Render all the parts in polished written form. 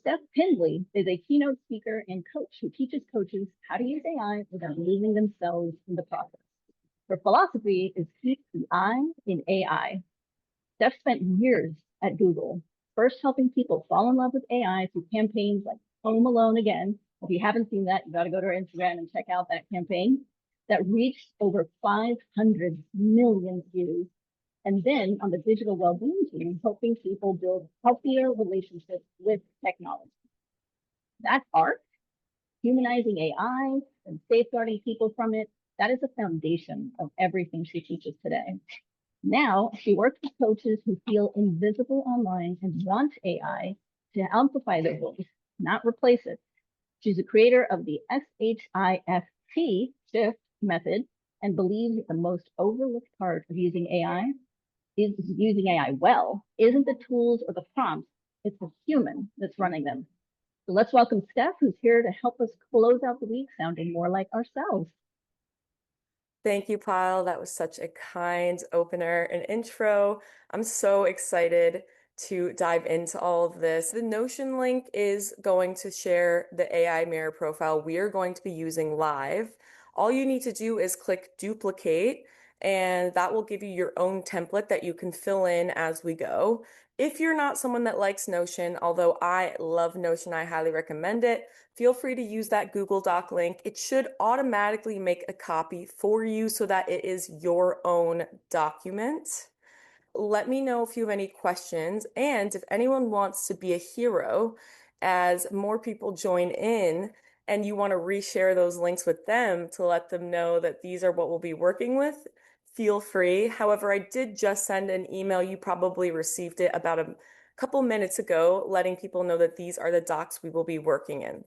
Stef Pinsley is a keynote speaker and coach who teaches coaches how to use AI without losing themselves in the process. Her philosophy is keep the I in AI. Stef spent years at Google, first helping people fall in love with AI through campaigns like Home Alone Again. If you haven't seen that, you got to go to her Instagram and check out that campaign that reached over 500 million views. And then on the digital well-being team, helping people build healthier relationships with technology. That art, humanizing AI and safeguarding people from it, that is the foundation of everything she teaches today. Now, she works with coaches who feel invisible online and want AI to amplify their voice, not replace it. She's a creator of the SHIFT method and believes that the most overlooked part of using AI is using AI well, isn't the tools or the prompts, it's the human that's running them. So let's welcome Stef, who's here to help us close out the week sounding more like ourselves. Thank you, Pyle. That was such a kind opener and intro. I'm so excited to dive into all of this. The Notion link is going to share the AI mirror profile we are going to be using live. All you need to do is click duplicate, and that will give you your own template that you can fill in as we go. If you're not someone that likes Notion, although I love Notion, I highly recommend it, feel free to use that Google Doc link. It should automatically make a copy for you so that it is your own document. Let me know if you have any questions, and if anyone wants to be a hero as more people join in and you want to reshare those links with them to let them know that these are what we'll be working with, feel free. However, I did just send an email. You probably received it about a couple minutes ago, letting people know that these are the docs we will be working in.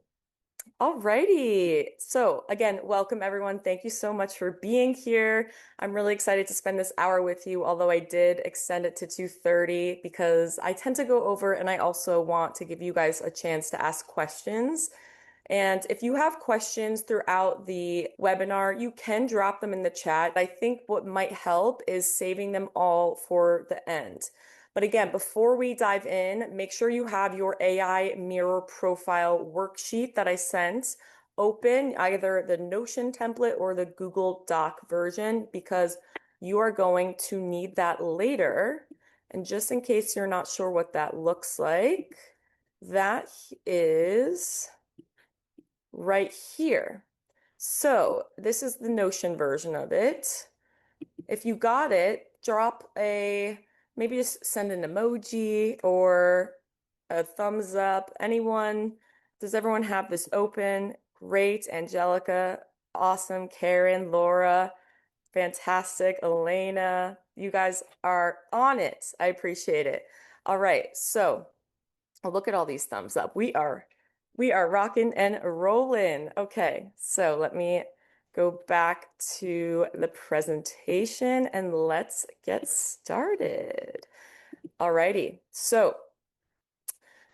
Alrighty. So again, welcome everyone. Thank you so much for being here. I'm really excited to spend this hour with you, although I did extend it to 2:30 because I tend to go over, and I also want to give you guys a chance to ask questions. And if you have questions throughout the webinar, you can drop them in the chat. I think what might help is saving them all for the end. But again, before we dive in, make sure you have your AI mirror profile worksheet that I sent open, either the Notion template or the Google Doc version, because you are going to need that later. And just in case you're not sure what that looks like, that is right here. So this is the Notion version of it. If you got it, maybe just send an emoji or a thumbs up. Does everyone have this open? Great. Angelica, awesome. Karen, Laura, fantastic. Elena, you guys are on it. I appreciate it. All right. So look at all these thumbs up. We are rocking and rolling. Okay. So let me go back to the presentation and let's get started. Alrighty, so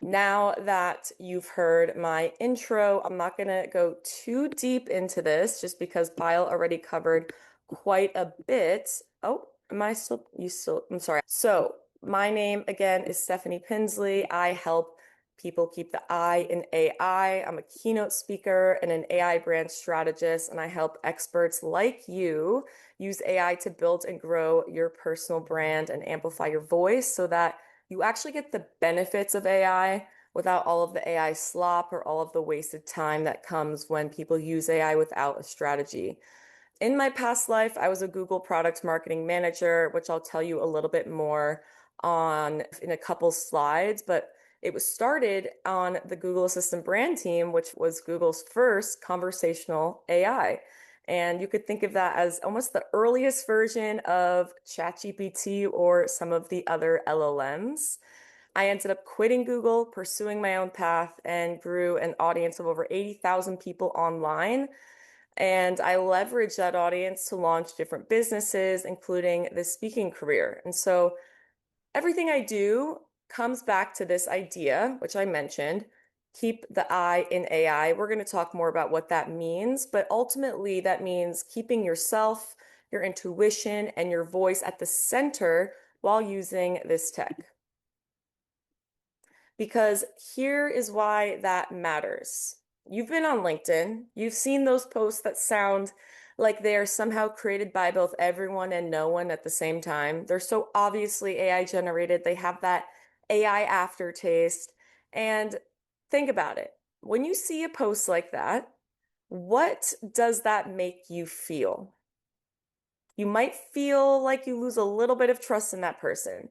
now that you've heard my intro, I'm not gonna go too deep into this just because Pyle already covered quite a bit. Oh, I'm sorry. So my name again is Stefanie Pinsley. I help people keep the I in AI. I'm a keynote speaker and an AI brand strategist, and I help experts like you use AI to build and grow your personal brand and amplify your voice so that you actually get the benefits of AI without all of the AI slop or all of the wasted time that comes when people use AI without a strategy. In my past life, I was a Google product marketing manager, which I'll tell you a little bit more on in a couple slides, but it was started on the Google Assistant brand team, which was Google's first conversational AI. And you could think of that as almost the earliest version of ChatGPT or some of the other LLMs. I ended up quitting Google, pursuing my own path, and grew an audience of over 80,000 people online. And I leveraged that audience to launch different businesses, including the speaking career. And so everything I do comes back to this idea, which I mentioned, keep the I in AI. We're going to talk more about what that means, but ultimately that means keeping yourself, your intuition, and your voice at the center while using this tech. because here is why that matters. You've been on LinkedIn, you've seen those posts that sound like they are somehow created by both everyone and no one at the same time. They're so obviously AI generated, they have that AI aftertaste. And think about it. When you see a post like that, what does that make you feel? You might feel like you lose a little bit of trust in that person.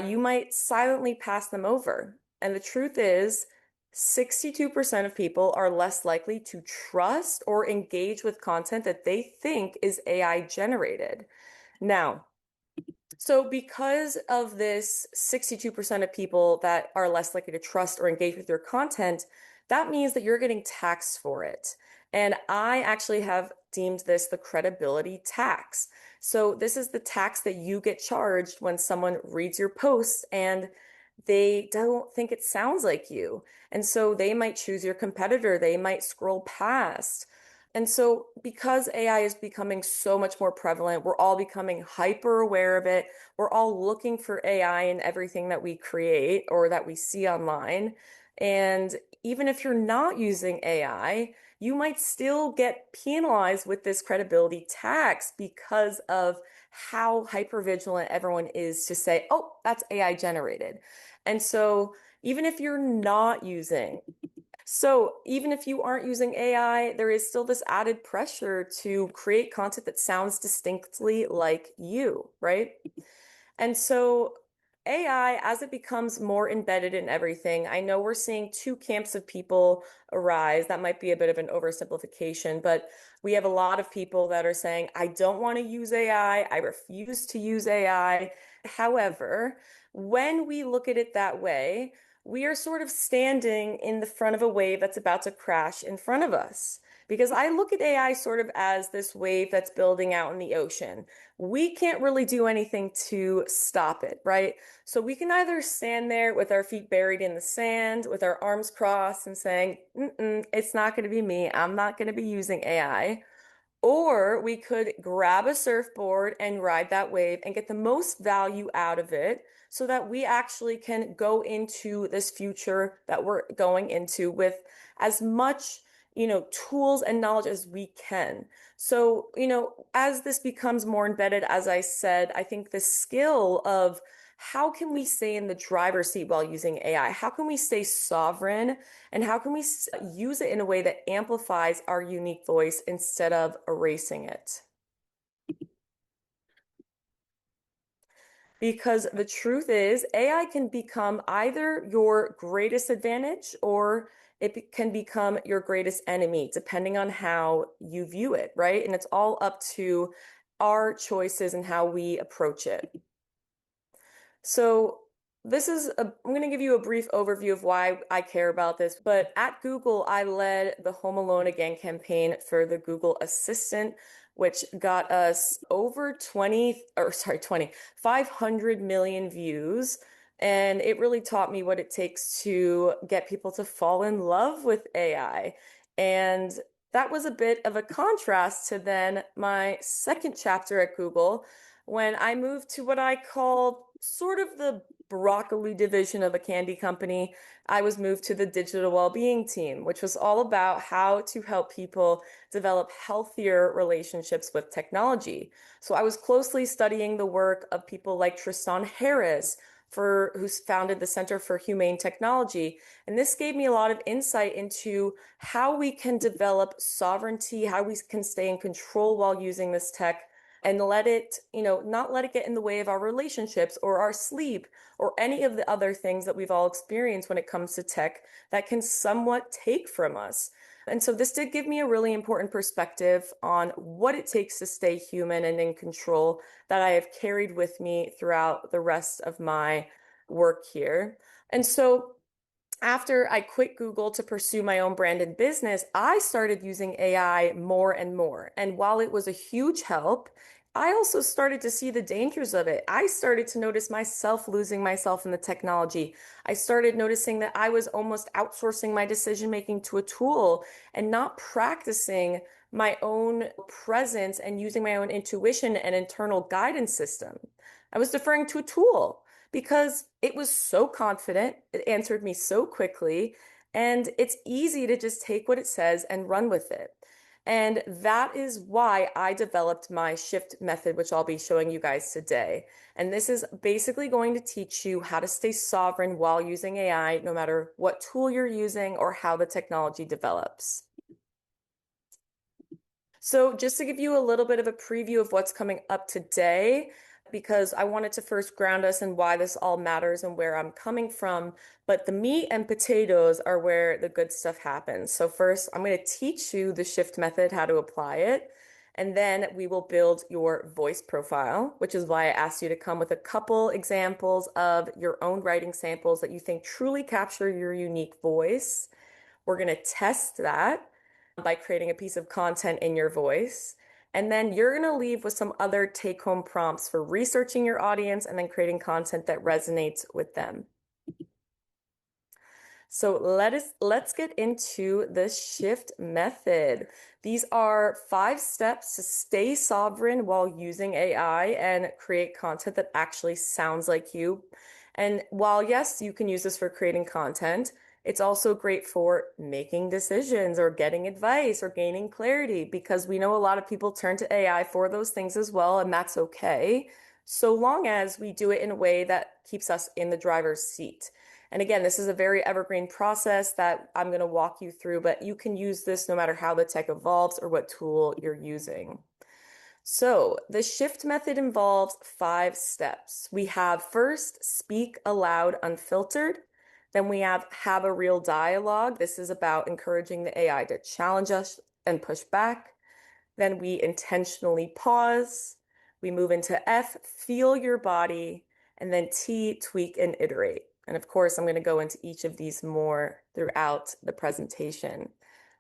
You might silently pass them over. And the truth is, 62% of people are less likely to trust or engage with content that they think is AI generated. Now, so because of this 62% of people that are less likely to trust or engage with your content, that means that you're getting taxed for it. And I actually have deemed this the credibility tax. So this is the tax that you get charged when someone reads your posts and they don't think it sounds like you. And so they might choose your competitor, they might scroll past. And so, because AI is becoming so much more prevalent, we're all becoming hyper aware of it. We're all looking for AI in everything that we create or that we see online. And even if you're not using AI, you might still get penalized with this credibility tax because of how hyper vigilant everyone is to say, oh, that's AI generated. And so, even if you're not using so even if you aren't using AI, there is still this added pressure to create content that sounds distinctly like you, right? And so AI, as it becomes more embedded in everything, I know we're seeing two camps of people arise. That might be a bit of an oversimplification, but we have a lot of people that are saying, I don't want to use AI. I refuse to use AI. However, when we look at it that way, we are sort of standing in the front of a wave that's about to crash in front of us. Because I look at AI sort of as this wave that's building out in the ocean. We can't really do anything to stop it, right? So we can either stand there with our feet buried in the sand, with our arms crossed and saying, it's not going to be me. I'm not going to be using AI. Or we could grab a surfboard and ride that wave and get the most value out of it so that we actually can go into this future that we're going into with as much, tools and knowledge as we can. So, as this becomes more embedded, as I said, I think the skill of how can we stay in the driver's seat while using AI? How can we stay sovereign? And how can we use it in a way that amplifies our unique voice instead of erasing it? Because the truth is, AI can become either your greatest advantage or can become your greatest enemy, depending on how you view it, right? And it's all up to our choices and how we approach it. So I'm going to give you a brief overview of why I care about this. But at Google, I led the Home Alone Again campaign for the Google Assistant, which got us over 500 million views. And it really taught me what it takes to get people to fall in love with AI. And that was a bit of a contrast to then my second chapter at Google when I moved to what I call sort of the broccoli division of a candy company. I was moved to the digital well-being team, which was all about how to help people develop healthier relationships with technology. So I was closely studying the work of people like Tristan Harris, who's founded the Center for Humane Technology. And this gave me a lot of insight into how we can develop sovereignty, how we can stay in control while using this tech and let it, not let it get in the way of our relationships or our sleep or any of the other things that we've all experienced when it comes to tech that can somewhat take from us. And so this did give me a really important perspective on what it takes to stay human and in control that I have carried with me throughout the rest of my work here. And so after I quit Google to pursue my own branded business, I started using AI more and more. And while it was a huge help, I also started to see the dangers of it. I started to notice myself losing myself in the technology. I started noticing that I was almost outsourcing my decision making to a tool and not practicing my own presence and using my own intuition and internal guidance system. I was deferring to a tool because it was so confident, it answered me so quickly, and it's easy to just take what it says and run with it. And that is why I developed my shift method, which I'll be showing you guys today. And this is basically going to teach you how to stay sovereign while using AI, no matter what tool you're using or how the technology develops. So just to give you a little bit of a preview of what's coming up today, because I wanted to first ground us in why this all matters and where I'm coming from, but the meat and potatoes are where the good stuff happens. So first, I'm going to teach you the shift method, how to apply it, and then we will build your voice profile, which is why I asked you to come with a couple examples of your own writing samples that you think truly capture your unique voice. We're going to test that by creating a piece of content in your voice. And then you're going to leave with some other take-home prompts for researching your audience and then creating content that resonates with them. So let's get into the shift method. These are 5 steps to stay sovereign while using AI and create content that actually sounds like you. And while yes, you can use this for creating content, it's also great for making decisions or getting advice or gaining clarity, because we know a lot of people turn to AI for those things as well, and that's okay, so long as we do it in a way that keeps us in the driver's seat. And again, this is a very evergreen process that I'm going to walk you through, but you can use this no matter how the tech evolves or what tool you're using. So the shift method involves 5 steps. We have first, speak aloud unfiltered. Then we have a real dialogue. This is about encouraging the AI to challenge us and push back. Then we intentionally pause. We move into F, feel your body. And then T, tweak and iterate. And of course, I'm going to go into each of these more throughout the presentation.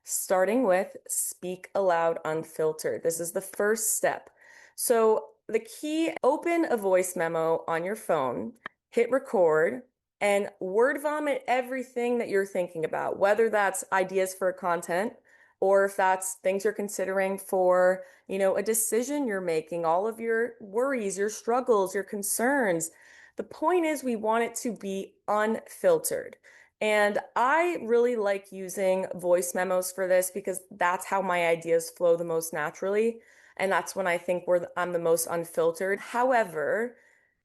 Starting with speak aloud unfiltered. This is the first step. So the key, open a voice memo on your phone, hit record, and word vomit everything that you're thinking about, whether that's ideas for content or if that's things you're considering for, a decision you're making, all of your worries, your struggles, your concerns. The point is we want it to be unfiltered. And I really like using voice memos for this because that's how my ideas flow the most naturally. And that's when I think I'm the most unfiltered. However,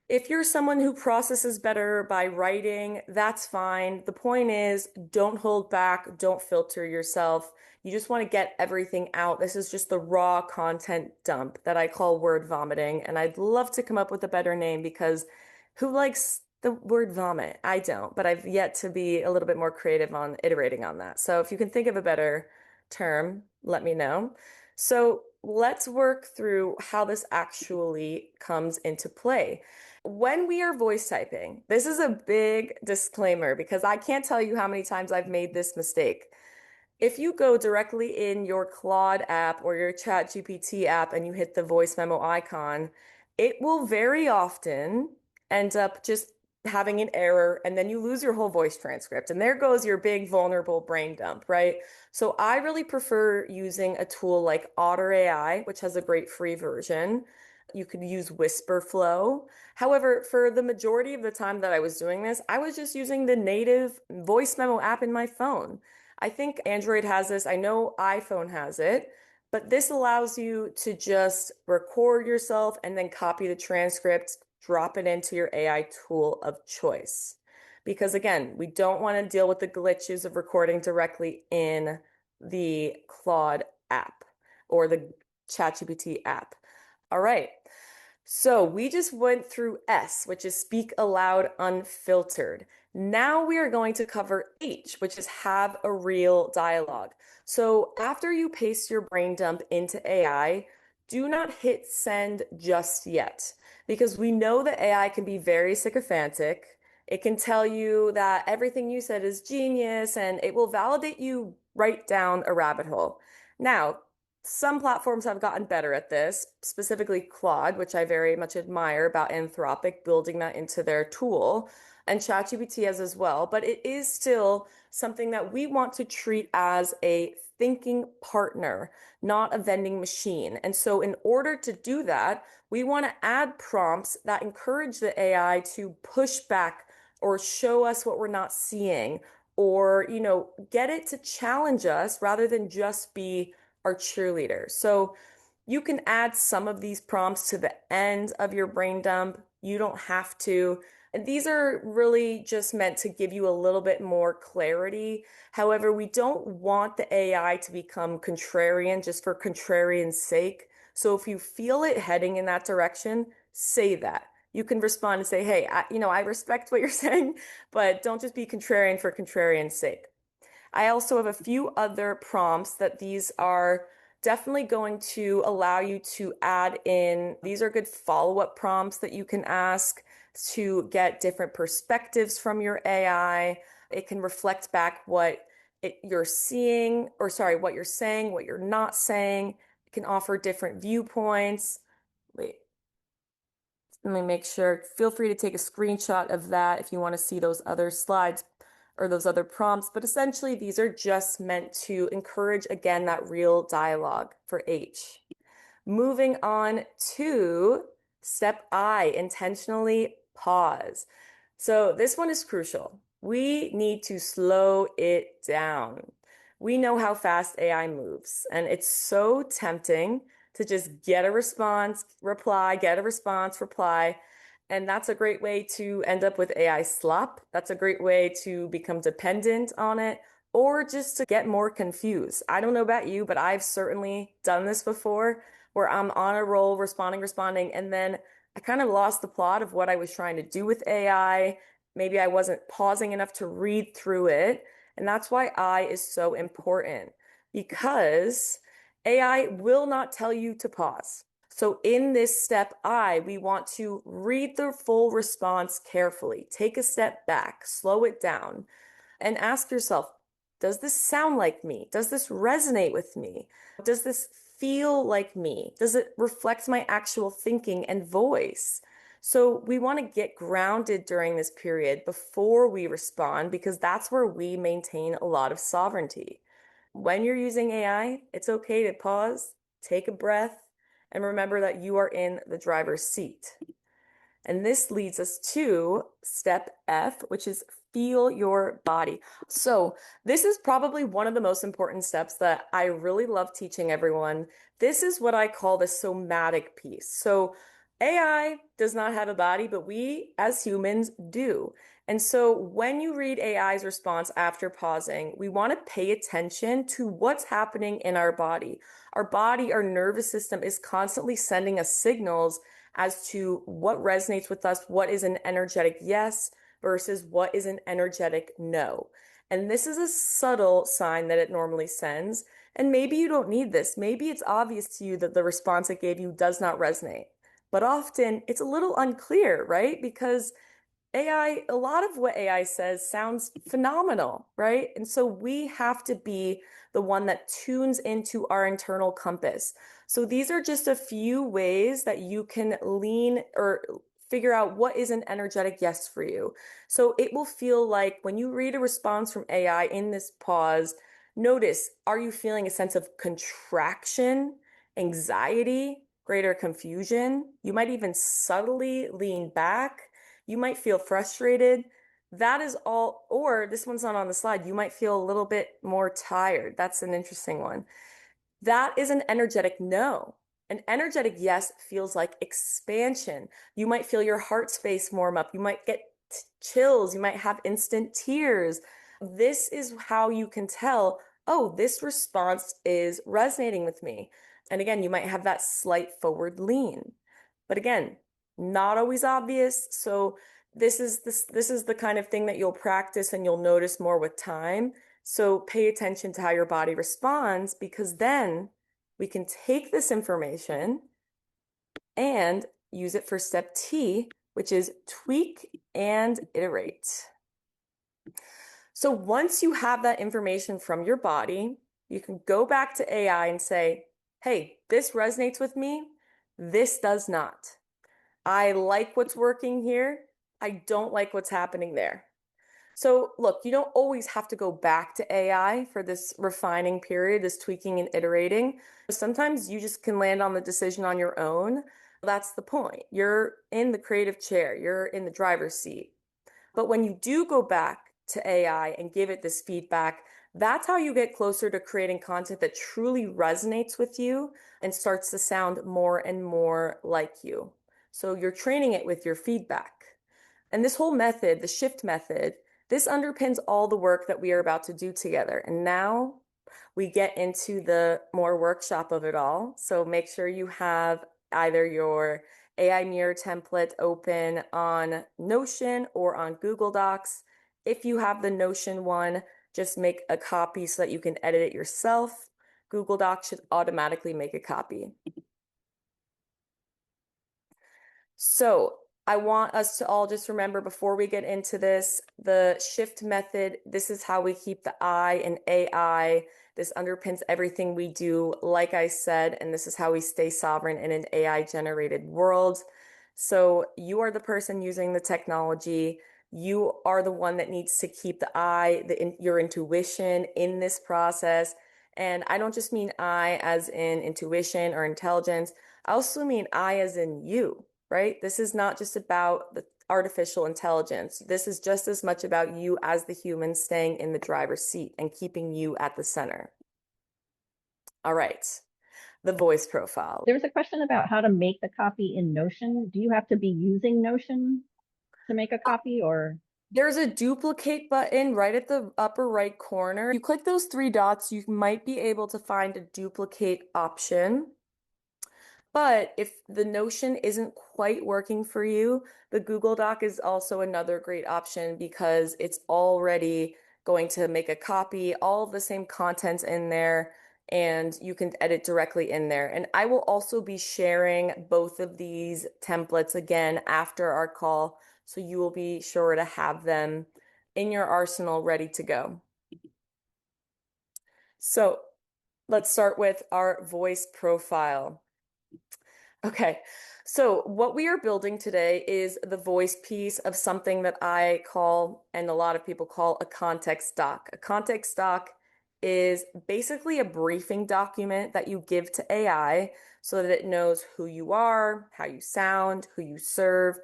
if you're someone who processes better by writing, that's fine. The point is, don't hold back, don't filter yourself. You just want to get everything out. This is just the raw content dump that I call word vomiting. And I'd love to come up with a better name, because who likes the word vomit? I don't, but I've yet to be a little bit more creative on iterating on that. So if you can think of a better term, let me know. So let's work through how this actually comes into play. When we are voice typing, this is a big disclaimer because I can't tell you how many times I've made this mistake. If you go directly in your Claude app or your ChatGPT app and you hit the voice memo icon, it will very often end up just having an error, and then you lose your whole voice transcript. And there goes your big vulnerable brain dump, right? So I really prefer using a tool like Otter AI, which has a great free version. You could use Whisperflow. However, for the majority of the time that I was doing this, I was just using the native voice memo app in my phone. I think Android has this. I know iPhone has it, but this allows you to just record yourself and then copy the transcript, drop it into your AI tool of choice. Because again, we don't want to deal with the glitches of recording directly in the Claude app or the ChatGPT app. All right. So we just went through S, which is speak aloud unfiltered. Now we are going to cover H, which is have a real dialogue. So after you paste your brain dump into AI, do not hit send just yet, because we know that AI can be very sycophantic. It can tell you that everything you said is genius, and it will validate you right down a rabbit hole. Now, some platforms have gotten better at this, specifically Claude, which I very much admire about Anthropic building that into their tool, and ChatGPT has as well, but it is still something that we want to treat as a thinking partner, not a vending machine. And so in order to do that, we want to add prompts that encourage the AI to push back or show us what we're not seeing, or, get it to challenge us rather than just be our cheerleader. So you can add some of these prompts to the end of your brain dump. You don't have to. And these are really just meant to give you a little bit more clarity. However, we don't want the AI to become contrarian just for contrarian's sake. So if you feel it heading in that direction, say that. You can respond and say, hey, I respect what you're saying, but don't just be contrarian for contrarian's sake. I also have a few other prompts that these are definitely going to allow you to add in. These are good follow-up prompts that you can ask to get different perspectives from your AI. It can reflect back what you're seeing, or sorry, what you're saying, what you're not saying. It can offer different viewpoints. Wait, let me make sure. Feel free to take a screenshot of that if you want to see those other slides or those other prompts. But essentially, these are just meant to encourage, again, that real dialogue for H. Moving on to step I, intentionally pause. So this one is crucial. We need to slow it down. We know how fast AI moves, and it's so tempting to just get a response, reply, get a response, reply. And that's a great way to end up with AI slop. That's a great way to become dependent on it, or just to get more confused. I don't know about you, but I've certainly done this before, where I'm on a roll, responding, and then I kind of lost the plot of what I was trying to do with AI. Maybe I wasn't pausing enough to read through it. And that's why I is so important, because AI will not tell you to pause. So in this step I, we want to read the full response carefully, take a step back, slow it down, and ask yourself, does this sound like me? Does this resonate with me? Does this feel like me? Does it reflect my actual thinking and voice? So we want to get grounded during this period before we respond, because that's where we maintain a lot of sovereignty. When you're using AI, it's okay to pause, take a breath, and remember that you are in the driver's seat. And this leads us to step F, which is feel your body. So this is probably one of the most important steps that I really love teaching everyone. This is what I call the somatic piece. So AI does not have a body, but we as humans do. And so when you read AI's response after pausing, we want to pay attention to what's happening in our body. Our body, our nervous system is constantly sending us signals as to what resonates with us, what is an energetic yes versus what is an energetic no. And this is a subtle sign that it normally sends. And maybe you don't need this. Maybe it's obvious to you that the response it gave you does not resonate. But often it's a little unclear, right? Because AI, a lot of what AI says sounds phenomenal, right? And so we have to be the one that tunes into our internal compass. So these are just a few ways that you can lean or figure out what is an energetic yes for you. So it will feel like when you read a response from AI in this pause, notice, are you feeling a sense of contraction, anxiety, greater confusion? You might even subtly lean back. You might feel frustrated. That is all, or this one's not on the slide. You might feel a little bit more tired. That's an interesting one. That is an energetic no. An energetic yes feels like expansion. You might feel your heart space warm up. You might get chills. You might have instant tears. This is how you can tell, oh, this response is resonating with me. And again, you might have that slight forward lean. But again, not always obvious. So this is the kind of thing that you'll practice and you'll notice more with time. So pay attention to how your body responds, because then we can take this information and use it for step T, which is tweak and iterate. So once you have that information from your body, you can go back to AI and say, hey, this resonates with me. This does not. I like what's working here. I don't like what's happening there. So look, you don't always have to go back to AI for this refining period, this tweaking and iterating. Sometimes you just can land on the decision on your own. That's the point. You're in the creative chair, you're in the driver's seat. But when you do go back to AI and give it this feedback, that's how you get closer to creating content that truly resonates with you and starts to sound more and more like you. So you're training it with your feedback. And this whole method, the shift method, this underpins all the work that we are about to do together. And now we get into the more workshop of it all. So make sure you have either your AI mirror template open on Notion or on Google Docs. If you have the Notion one, just make a copy so that you can edit it yourself. Google Docs should automatically make a copy. So I want us to all just remember before we get into this, the shift method, this is how we keep the I in AI. This underpins everything we do, like I said, and this is how we stay sovereign in an AI generated world. So you are the person using the technology. You are the one that needs to keep the I, your intuition in this process. And I don't just mean I as in intuition or intelligence. I also mean I as in you, right? This is not just about the artificial intelligence. This is just as much about you as the human staying in the driver's seat and keeping you at the center. All right, the voice profile. There was a question about how to make the copy in Notion. Do you have to be using Notion to make a copy, or? There's a duplicate button right at the upper right corner. You click those three dots, you might be able to find a duplicate option. But if the Notion isn't quite working for you, the Google Doc is also another great option because it's already going to make a copy, all of the same contents in there, and you can edit directly in there. And I will also be sharing both of these templates again after our call, so you will be sure to have them in your arsenal ready to go. So let's start with our voice profile. Okay, so what we are building today is the voice piece of something that I call, and a lot of people call, a context doc. A context doc is basically a briefing document that you give to AI so that it knows who you are, how you sound, who you serve.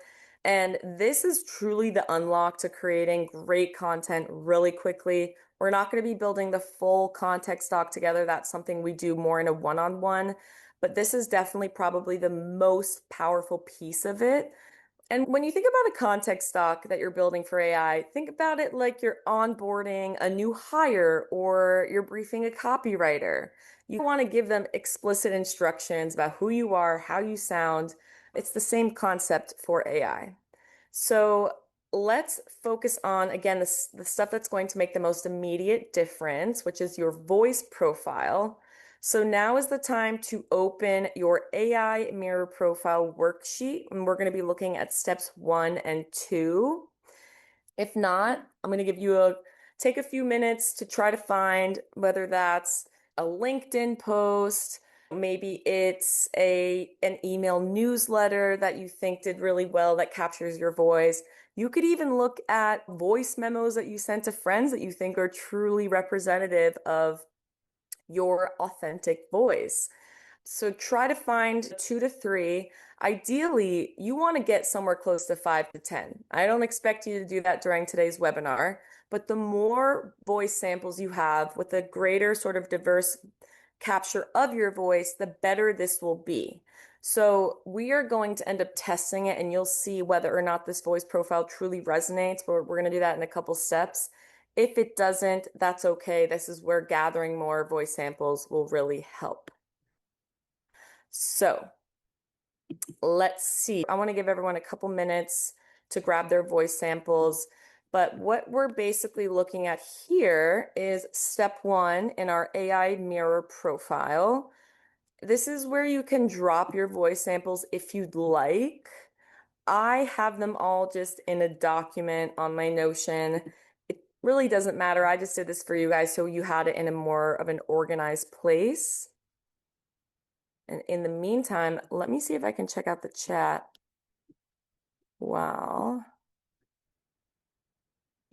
And this is truly the unlock to creating great content really quickly. We're not going to be building the full context doc together. That's something we do more in a one-on-one. But this is definitely probably the most powerful piece of it. And when you think about a context doc that you're building for AI, think about it like you're onboarding a new hire or you're briefing a copywriter. You want to give them explicit instructions about who you are, how you sound. It's the same concept for AI. So let's focus on, again, the stuff that's going to make the most immediate difference, which is your voice profile. So now is the time to open your AI mirror profile worksheet, and we're going to be looking at steps 1 and 2. If not, I'm going to give you take a few minutes to try to find whether that's a LinkedIn post, maybe it's an email newsletter that you think did really well that captures your voice. You could even look at voice memos that you sent to friends that you think are truly representative of your authentic voice. So try to find 2 to 3. Ideally, you want to get somewhere close to 5 to 10. I don't expect you to do that during today's webinar, but the more voice samples you have with a greater sort of diverse capture of your voice, the better this will be. So we are going to end up testing it and you'll see whether or not this voice profile truly resonates, but we're going to do that in a couple steps. If it doesn't, that's okay. This is where gathering more voice samples will really help. So let's see. I want to give everyone a couple minutes to grab their voice samples. But what we're basically looking at here is step 1 in our AI mirror profile. This is where you can drop your voice samples if you'd like. I have them all just in a document on my Notion. It really doesn't matter. I just did this for you guys so you had it in a more of an organized place. And in the meantime, let me see if I can check out the chat. Wow.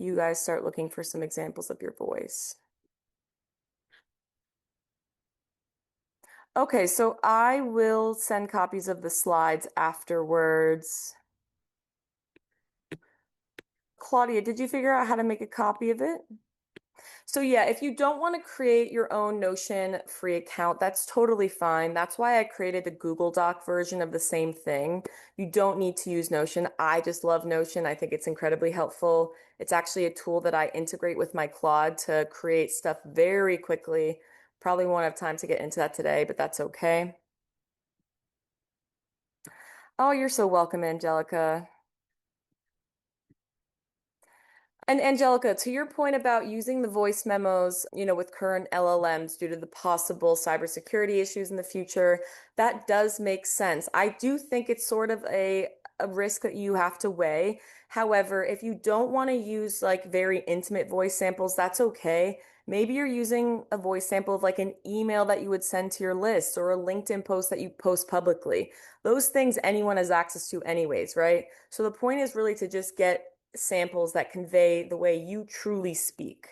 you guys start looking for some examples of your voice. Okay, so I will send copies of the slides afterwards. Claudia, did you figure out how to make a copy of it? So yeah, if you don't want to create your own Notion free account, that's totally fine. That's why I created the Google Doc version of the same thing. You don't need to use Notion. I just love Notion. I think it's incredibly helpful. It's actually a tool that I integrate with my Claude to create stuff very quickly. Probably won't have time to get into that today, but that's okay. Oh, you're so welcome, Angelica. And Angelica, to your point about using the voice memos, with current LLMs due to the possible cybersecurity issues in the future, that does make sense. I do think it's sort of a risk that you have to weigh. However, if you don't want to use like very intimate voice samples, that's okay. Maybe you're using a voice sample of like an email that you would send to your list or a LinkedIn post that you post publicly. Those things anyone has access to anyways, right? So the point is really to just get samples that convey the way you truly speak.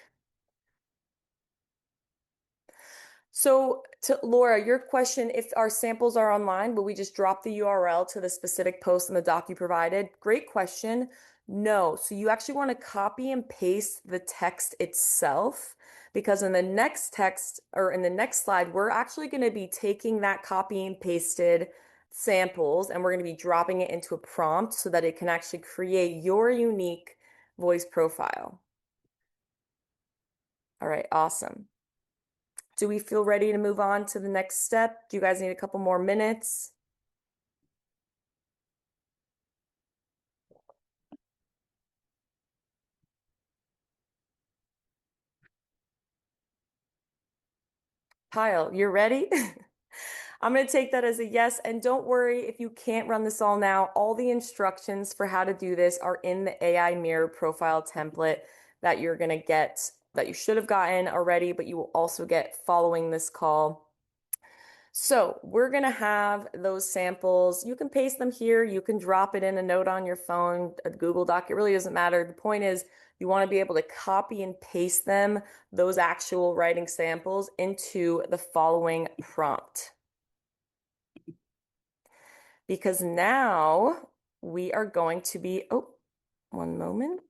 So to Laura, your question, if our samples are online, will we just drop the URL to the specific post in the doc you provided? Great question. No. So you actually want to copy and paste the text itself, because in the next text or in the next slide, we're actually going to be taking that copy and pasted samples and we're going to be dropping it into a prompt so that it can actually create your unique voice profile. All right, awesome. Do we feel ready to move on to the next step? Do you guys need a couple more minutes? Kyle, you're ready? I'm going to take that as a yes. And don't worry if you can't run this all now. All the instructions for how to do this are in the AI Mirror profile template that you're going to get, that you should have gotten already, but you will also get following this call. So we're going to have those samples. You can paste them here. You can drop it in a note on your phone, a Google Doc. It really doesn't matter. The point is you want to be able to copy and paste them, those actual writing samples, into the following prompt. Because now we are going to be, oh, one moment.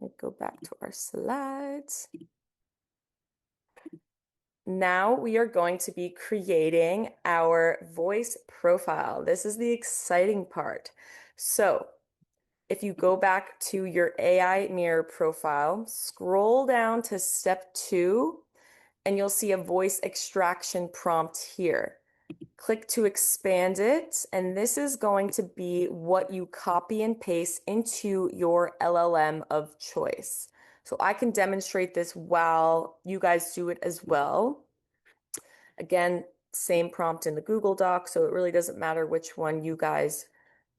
Let me go back to our slides. Now we are going to be creating our voice profile. This is the exciting part. So if you go back to your AI Mirror profile, scroll down to step 2, and you'll see a voice extraction prompt here. Click to expand it, and this is going to be what you copy and paste into your LLM of choice. So I can demonstrate this while you guys do it as well. Again, same prompt in the Google Doc, so it really doesn't matter which one you guys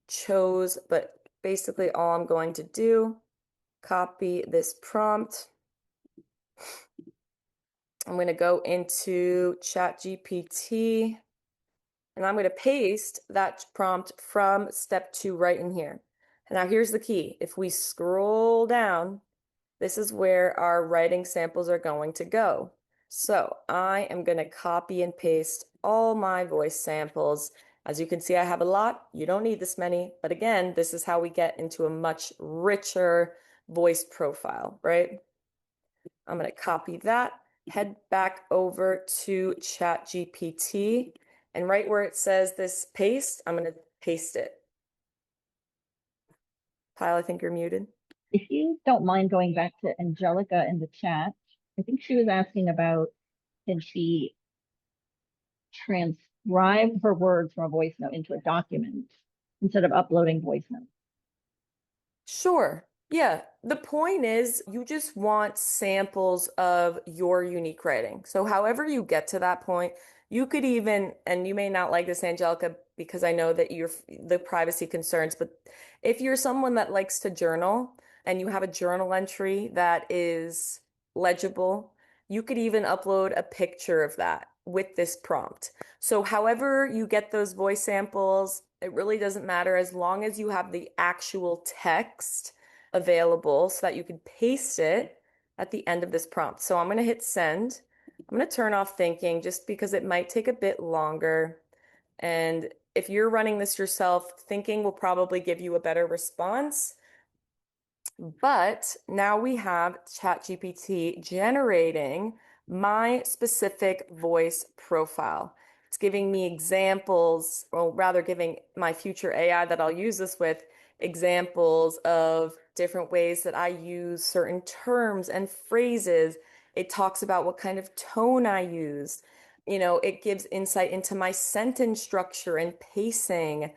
chose, but basically all I'm going to do, copy this prompt. I'm going to go into ChatGPT, and I'm going to paste that prompt from step 2 right in here. And now here's the key. If we scroll down, this is where our writing samples are going to go. So I am going to copy and paste all my voice samples. As you can see, I have a lot. You don't need this many, but again, this is how we get into a much richer voice profile, right? I'm going to copy that, head back over to ChatGPT, and right where it says this paste, I'm going to paste it. Kyle, I think you're muted. If you don't mind going back to Angelica in the chat, I think she was asking about, can she transcribe her words from a voice note into a document instead of uploading voice notes? Sure. Yeah. The point is you just want samples of your unique writing. So however you get to that point, you could even, and you may not like this, Angelica, because I know that you're the privacy concerns, but if you're someone that likes to journal and you have a journal entry that is legible, you could even upload a picture of that with this prompt. So however you get those voice samples, it really doesn't matter as long as you have the actual text available so that you can paste it at the end of this prompt. So I'm going to hit send. I'm going to turn off thinking just because it might take a bit longer. And if you're running this yourself, thinking will probably give you a better response. But now we have ChatGPT generating my specific voice profile. It's giving me examples, or rather giving my future AI that I'll use this with examples of different ways that I use certain terms and phrases. It talks about what kind of tone I use. It gives insight into my sentence structure and pacing,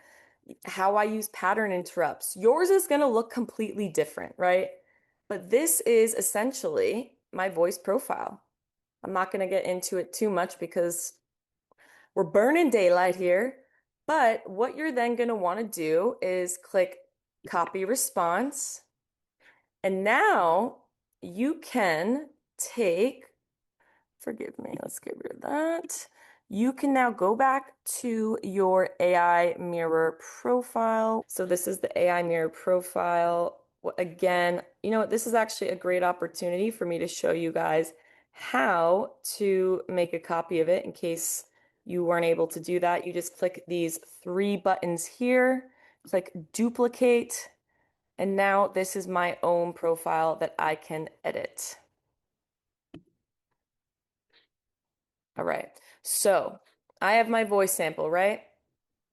how I use pattern interrupts. Yours is going to look completely different, right? But this is essentially my voice profile. I'm not going to get into it too much because we're burning daylight here. But what you're then going to want to do is click copy response. And now you can take, forgive me, let's get rid of that. You can now go back to your AI mirror profile. So this is the AI mirror profile. Again, you know what? This is actually a great opportunity for me to show you guys how to make a copy of it in case you weren't able to do that. You just click these three buttons here, click duplicate, and now this is my own profile that I can edit. All right, so I have my voice sample, right?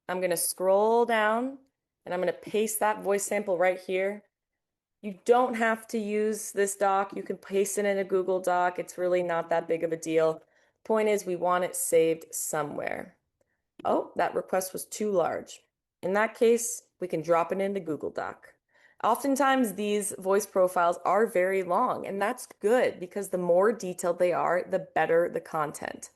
I'm going to scroll down and I'm going to paste that voice sample right here. You don't have to use this doc. You can paste it in a Google Doc. It's really not that big of a deal. Point is, we want it saved somewhere. Oh, that request was too large. In that case, we can drop it into Google Doc. Oftentimes, these voice profiles are very long, and that's good because the more detailed they are, the better the content.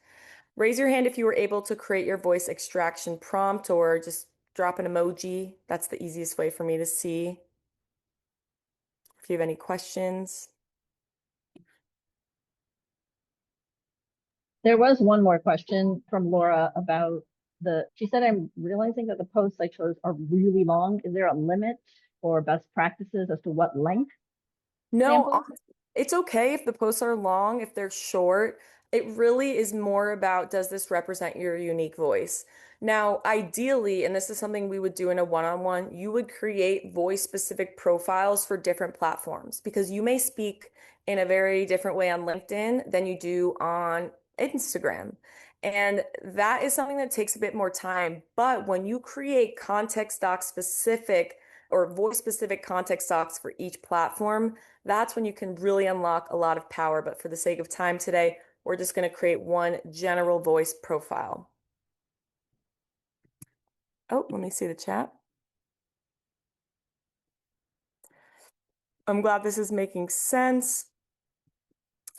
Raise your hand if you were able to create your voice extraction prompt or just drop an emoji. That's the easiest way for me to see. If you have any questions. There was one more question from Laura about she said, I'm realizing that the posts I chose are really long. Is there a limit or best practices as to what length No, samples? it's okay if the posts are long, if they're short. It really is more about, does this represent your unique voice? Now, ideally, and this is something we would do in a one-on-one, you would create voice-specific profiles for different platforms because you may speak in a very different way on LinkedIn than you do on Instagram. And that is something that takes a bit more time. But when you create context doc specific or voice specific context docs for each platform, that's when you can really unlock a lot of power. But for the sake of time today, we're just going to create one general voice profile. Oh, let me see the chat. I'm glad this is making sense.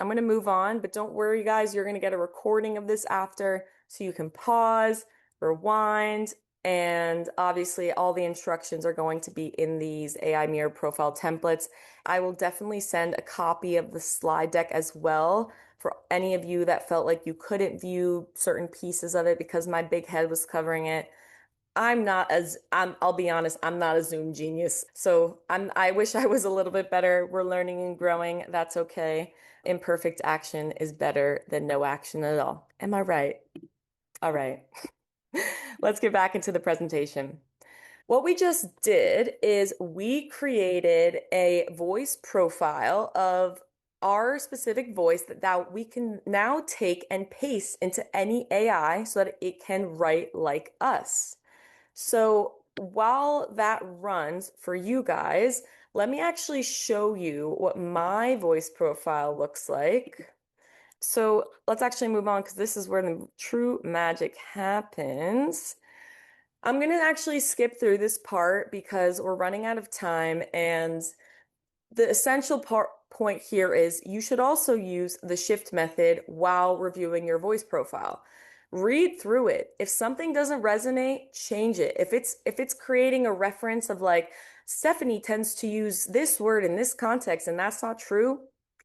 I'm going to move on, but don't worry, guys. You're going to get a recording of this after so you can pause, rewind, and obviously all the instructions are going to be in these AI mirror profile templates. I will definitely send a copy of the slide deck as well for any of you that felt like you couldn't view certain pieces of it because my big head was covering it. I'll be honest, I'm not a Zoom genius. So I wish I was a little bit better. We're learning and growing. That's okay. Imperfect action is better than no action at all. Am I right? All right. Let's get back into the presentation. What we just did is we created a voice profile of our specific voice that we can now take and paste into any AI so that it can write like us. So while that runs for you guys, let me actually show you what my voice profile looks like. So let's actually move on because this is where the true magic happens. I'm going to actually skip through this part because we're running out of time, and the essential point here is you should also use the shift method while reviewing your voice profile. Read through it. If something doesn't resonate, change it. If it's creating a reference of like Stefanie tends to use this word in this context and that's not true,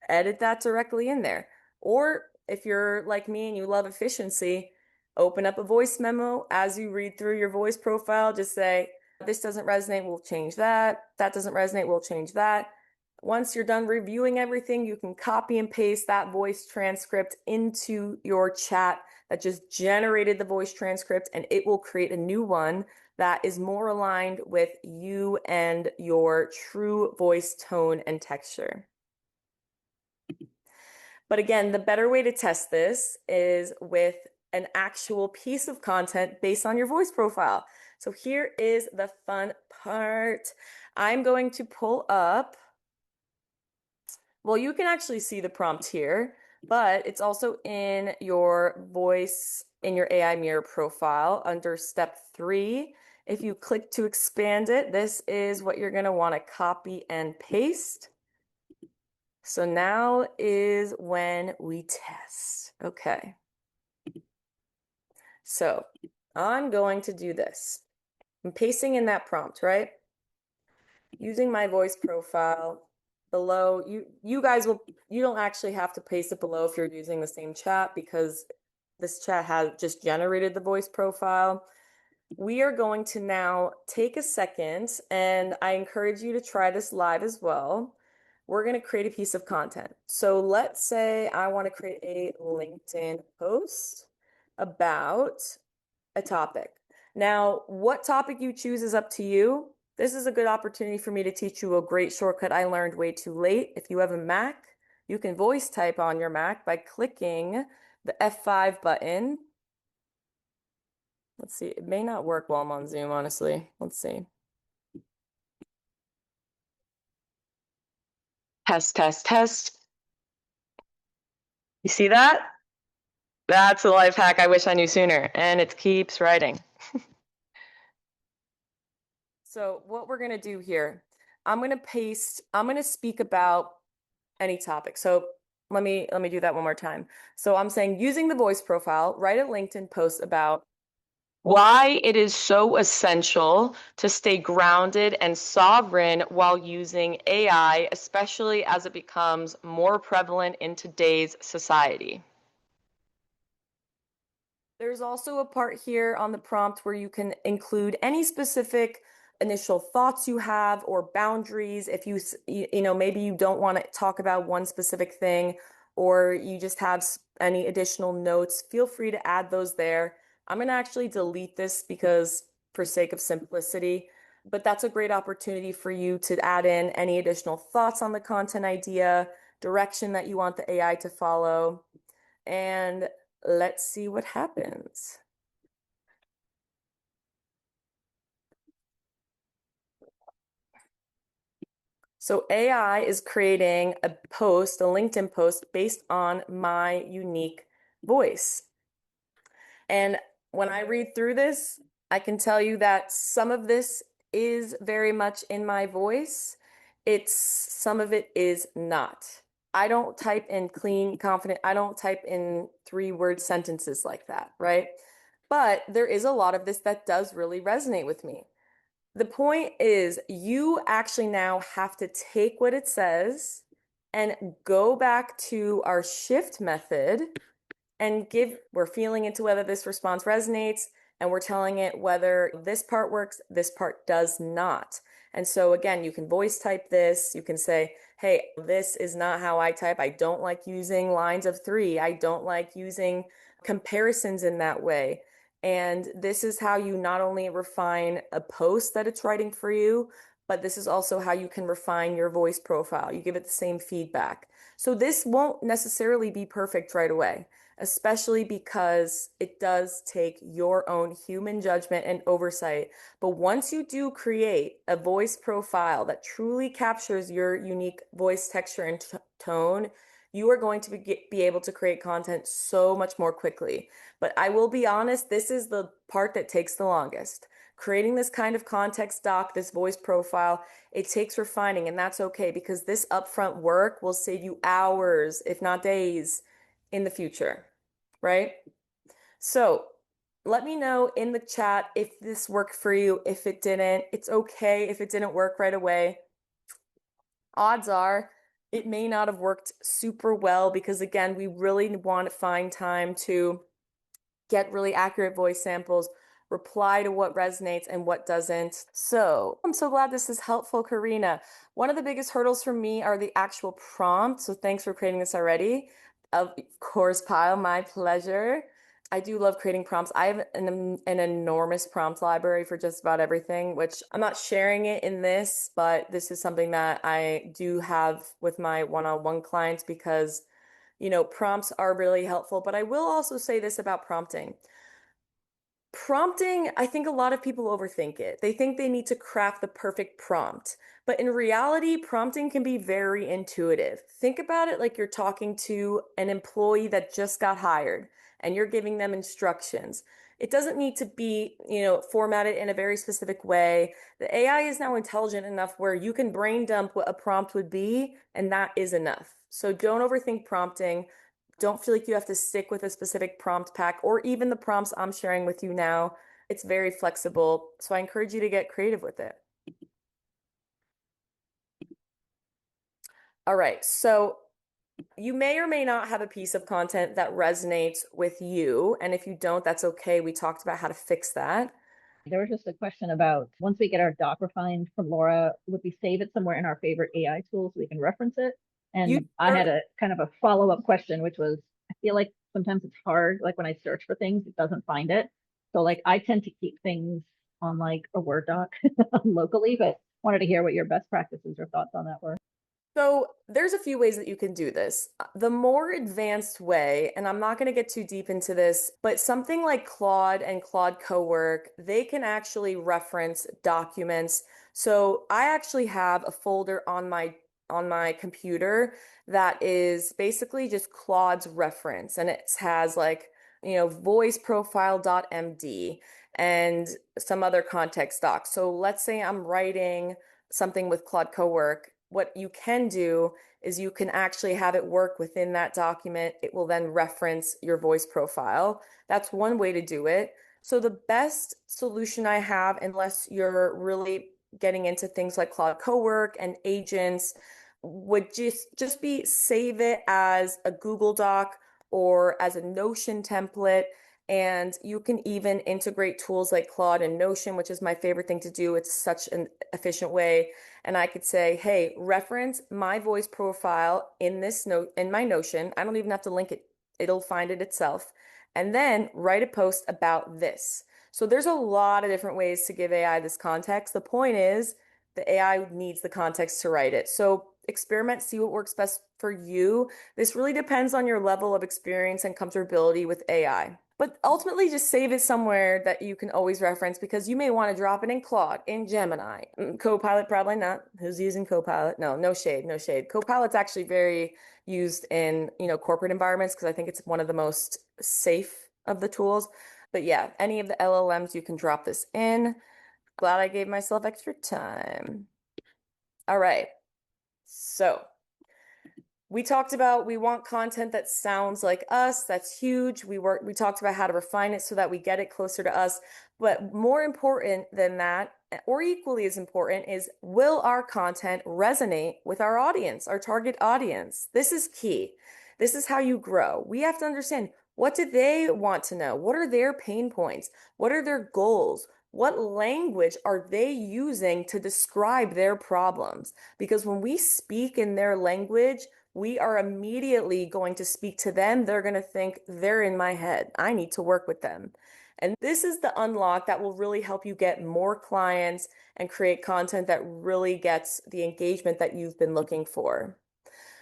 edit that directly in there. Or if you're like me and you love efficiency, open up a voice memo as you read through your voice profile, just say, This doesn't resonate, we'll change that. That doesn't resonate, we'll change that. Once you're done reviewing everything, you can copy and paste that voice transcript into your chat that just generated the voice transcript, and it will create a new one that is more aligned with you and your true voice tone and texture. But again, the better way to test this is with an actual piece of content based on your voice profile. So here is the fun part. I'm going to pull up, well, you can actually see the prompt here, but it's also in your voice, in your AI mirror profile under step 3. If you click to expand it, this is what you're going to want to copy and paste. So now is when we test. Okay. So I'm going to do this. I'm pasting in that prompt, right? Using my voice profile below. You guys will, you don't actually have to paste it below if you're using the same chat, because this chat has just generated the voice profile. We are going to now take a second, and I encourage you to try this live as well. We're going to create a piece of content. So let's say I want to create a LinkedIn post about a topic. Now, what topic you choose is up to you. This is a good opportunity for me to teach you a great shortcut I learned way too late. If you have a Mac, you can voice type on your Mac by clicking the F5 button. Let's see, it may not work while I'm on Zoom, honestly. Let's see. Test, test, test. You see that? That's a life hack I wish I knew sooner, and it keeps writing. So what we're gonna do here, I'm gonna speak about any topic. So let me do that one more time. So I'm saying, using the voice profile, write a LinkedIn post about why it is so essential to stay grounded and sovereign while using AI, especially as it becomes more prevalent in today's society. There's also a part here on the prompt where you can include any specific initial thoughts you have or boundaries. If you know, maybe you don't want to talk about one specific thing, or you just have any additional notes, feel free to add those there. I'm going to actually delete this because for sake of simplicity, but that's a great opportunity for you to add in any additional thoughts on the content idea, direction that you want the AI to follow, and let's see what happens. So AI is creating a post, a LinkedIn post, based on my unique voice. And when I read through this, I can tell you that some of this is very much in my voice. Some of it is not. I don't type in clean, confident. I don't type in 3-word sentences like that, right? But there is a lot of this that does really resonate with me. The point is, you actually now have to take what it says and go back to our shift method and we're feeling into whether this response resonates, and we're telling it whether this part works, this part does not. And so again, you can voice type this. You can say, hey, this is not how I type. I don't like using lines of 3. I don't like using comparisons in that way. And this is how you not only refine a post that it's writing for you, but this is also how you can refine your voice profile. You give it the same feedback. So this won't necessarily be perfect right away, especially because it does take your own human judgment and oversight. But once you do create a voice profile that truly captures your unique voice texture and tone, you are going to be able to create content so much more quickly. But I will be honest, this is the part that takes the longest. Creating this kind of context doc, this voice profile, it takes refining, and that's okay, because this upfront work will save you hours, if not days, in the future, right? So let me know in the chat if this worked for you. If it didn't, it's okay if it didn't work right away. Odds are it may not have worked super well, because again, we really want to find time to get really accurate voice samples, reply to what resonates and what doesn't. So I'm so glad this is helpful, Karina. One of the biggest hurdles for me are the actual prompt. So thanks for creating this already. Of course, Pyle, my pleasure. I do love creating prompts. I have an enormous prompt library for just about everything, which I'm not sharing it in this, but this is something that I do have with my one-on-one clients because, prompts are really helpful. But I will also say this about prompting. Prompting, I think a lot of people overthink it. They think they need to craft the perfect prompt. But in reality, prompting can be very intuitive. Think about it like you're talking to an employee that just got hired and you're giving them instructions. It doesn't need to be, formatted in a very specific way. The AI is now intelligent enough where you can brain dump what a prompt would be, and that is enough. So don't overthink prompting. Don't feel like you have to stick with a specific prompt pack or even the prompts I'm sharing with you now. It's very flexible. So I encourage you to get creative with it. All right. So you may or may not have a piece of content that resonates with you. And if you don't, that's okay. We talked about how to fix that. There was just a question about once we get our doc refined from Laura, would we save it somewhere in our favorite AI tools so we can reference it? And I had a kind of a follow-up question, which was, I feel like sometimes it's hard, like when I search for things, it doesn't find it. So like I tend to keep things on like a Word doc locally, but wanted to hear what your best practices or thoughts on that were. So there's a few ways that you can do this. The more advanced way, and I'm not going to get too deep into this, but something like Claude and Claude Cowork, they can actually reference documents. So I actually have a folder on my computer that is basically just Claude's reference, and it has like, voiceprofile.md and some other context docs. So let's say I'm writing something with Claude Cowork. What you can do is you can actually have it work within that document. It will then reference your voice profile. That's one way to do it. So the best solution I have, unless you're really getting into things like Claude Cowork and agents, would just be save it as a Google Doc or as a Notion template. And you can even integrate tools like Claude and Notion, which is my favorite thing to do. It's such an efficient way. And I could say, hey, reference my voice profile in this note in my Notion. I don't even have to link it. It'll find it itself. And then write a post about this. So there's a lot of different ways to give AI this context. The point is the AI needs the context to write it. So experiment, see what works best for you. This really depends on your level of experience and comfortability with AI. But ultimately, just save it somewhere that you can always reference because you may want to drop it in Claude, in Gemini. Copilot, probably not. Who's using Copilot? No, no shade, no shade. Copilot's actually very used in, corporate environments because I think it's one of the most safe of the tools. But yeah, any of the LLMs, you can drop this in. Glad I gave myself extra time. All right. So we talked about we want content that sounds like us. That's huge. We talked about how to refine it so that we get it closer to us. But more important than that, or equally as important, is will our content resonate with our audience, our target audience? This is key. This is how you grow. We have to understand, what do they want to know? What are their pain points? What are their goals? What language are they using to describe their problems? Because when we speak in their language, we are immediately going to speak to them. They're going to think they're in my head. I need to work with them. And this is the unlock that will really help you get more clients and create content that really gets the engagement that you've been looking for.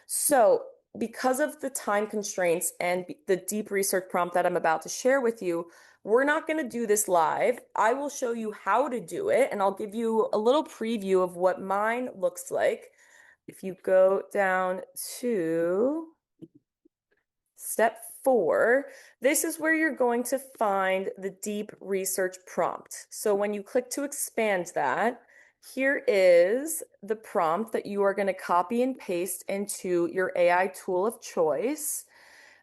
So, because of the time constraints and the deep research prompt that I'm about to share with you, we're not going to do this live. I will show you how to do it, and I'll give you a little preview of what mine looks like. If you go down to step 4, this is where you're going to find the deep research prompt. So when you click to expand that, here is the prompt that you are going to copy and paste into your AI tool of choice.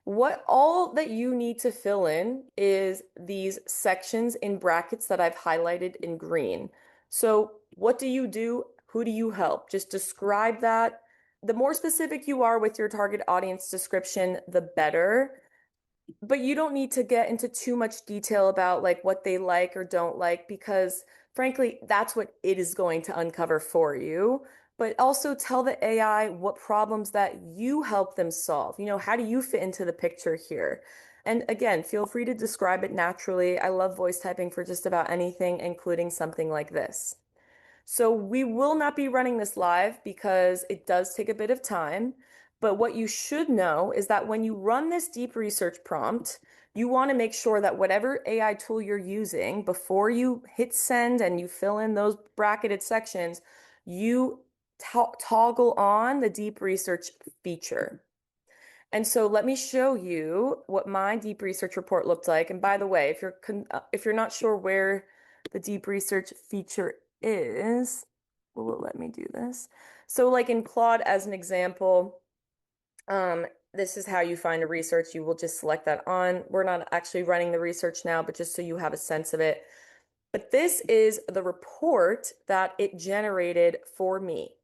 What all that you need to fill in is these sections in brackets that I've highlighted in green. So what do you do? Who do you help? Just describe that. The more specific you are with your target audience description, the better. But you don't need to get into too much detail about like what they like or don't like because frankly, that's what it is going to uncover for you. But also tell the AI what problems that you help them solve. How do you fit into the picture here? And again, feel free to describe it naturally. I love voice typing for just about anything, including something like this. So we will not be running this live because it does take a bit of time. But what you should know is that when you run this deep research prompt, you want to make sure that whatever AI tool you're using, before you hit send and you fill in those bracketed sections, you toggle on the deep research feature. And so let me show you what my deep research report looked like. And by the way, if you're not sure where the deep research feature is, will it let me do this? So like in Claude as an example, this is how you find a research. You will just select that on. We're not actually running the research now, but just so you have a sense of it. But this is the report that it generated for me.